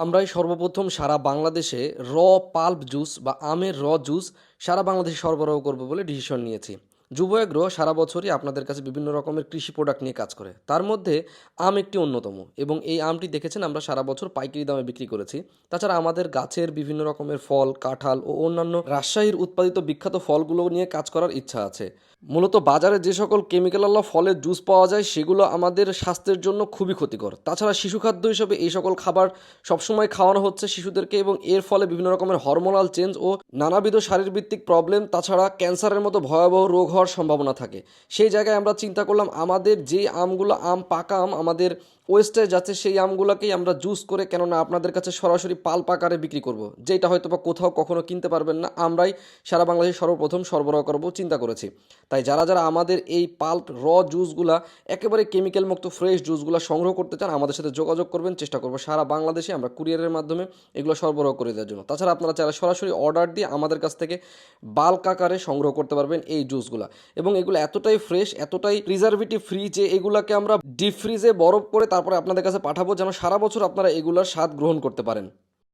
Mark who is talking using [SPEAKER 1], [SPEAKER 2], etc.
[SPEAKER 1] আমরাই সর্বপ্রথম সারা বাংলাদেশে র পাল্প জুস বা আমের জুস সারা বাংলাদেশে সরবরাহ করব বলে ডিসিশন নিয়েছি। যুব এগ্রো সারা বছরই আপনাদের কাছে বিভিন্ন রকমের কৃষি প্রোডাক্ট নিয়ে কাজ করে, তার মধ্যে আম একটি অন্যতম। এবং এই আমটি দেখেছেন আমরা সারা বছর পাইকারি দামে বিক্রি করেছি। তাছাড়া আমাদের গাছের বিভিন্ন রকমের ফল, কাঁঠাল ও অন্যান্য রাজশাহীর উৎপাদিত বিখ্যাত ফলগুলো নিয়ে কাজ করার ইচ্ছা আছে। মূলত বাজারে যে সকল কেমিক্যালওয়ালা ফলের জুস পাওয়া যায় সেগুলো আমাদের স্বাস্থ্যের জন্য খুবই ক্ষতিকর। তাছাড়া শিশু খাদ্য হিসেবে এই সকল খাবার সবসময় খাওয়ানো হচ্ছে শিশুদেরকে, এবং এর ফলে বিভিন্ন রকমের হরমোনাল চেঞ্জ ও নানাবিধ শারীরবৃত্তিক প্রবলেম, তাছাড়া ক্যান্সারের মতো ভয়াবহ রোগ হওয়ার সম্ভাবনা থাকে। সেই জায়গায় আমরা চিন্তা করলাম আমাদের যে আমগুলো পাকা আম আমাদের ওয়েস্টে যাচ্ছে, সেই আমগুলোকেই আমরা জুস করে কেননা আপনাদের কাছে সরাসরি পাল্প আকারে বিক্রি করব, যেটা হয়তো বা কোথাও কখনো কিনতে পারবেন না। আমরাই সারা বাংলাদেশে সর্বপ্রথম সরবরাহ করব চিন্তা করেছি। তাই যারা যারা আমাদের এই পাল্প জুসগুলা একেবারে কেমিক্যাল মুক্ত ফ্রেশ জুসগুলো সংগ্রহ করতে চান আমাদের সাথে যোগাযোগ করবেন। চেষ্টা করবো সারা বাংলাদেশে আমরা কুরিয়ারের মাধ্যমে এগুলো সরবরাহ করে দেওয়ার জন্য। তাছাড়া আপনারা চাইলে সরাসরি অর্ডার দিয়ে আমাদের কাছ থেকে বাল্ক আকারে সংগ্রহ করতে পারবেন এই জুসগুলো। এবং এগুলো এতটাই ফ্রেশ, এতটাই প্রিজারভেটিভ ফ্রি যে এগুলাকে আমরা ডিপ ফ্রিজে বরফ করে তারপরে আপনাদের কাছে পাঠাবো, যেন সারা বছর আপনারা এগুলোর স্বাদ গ্রহণ করতে পারেন।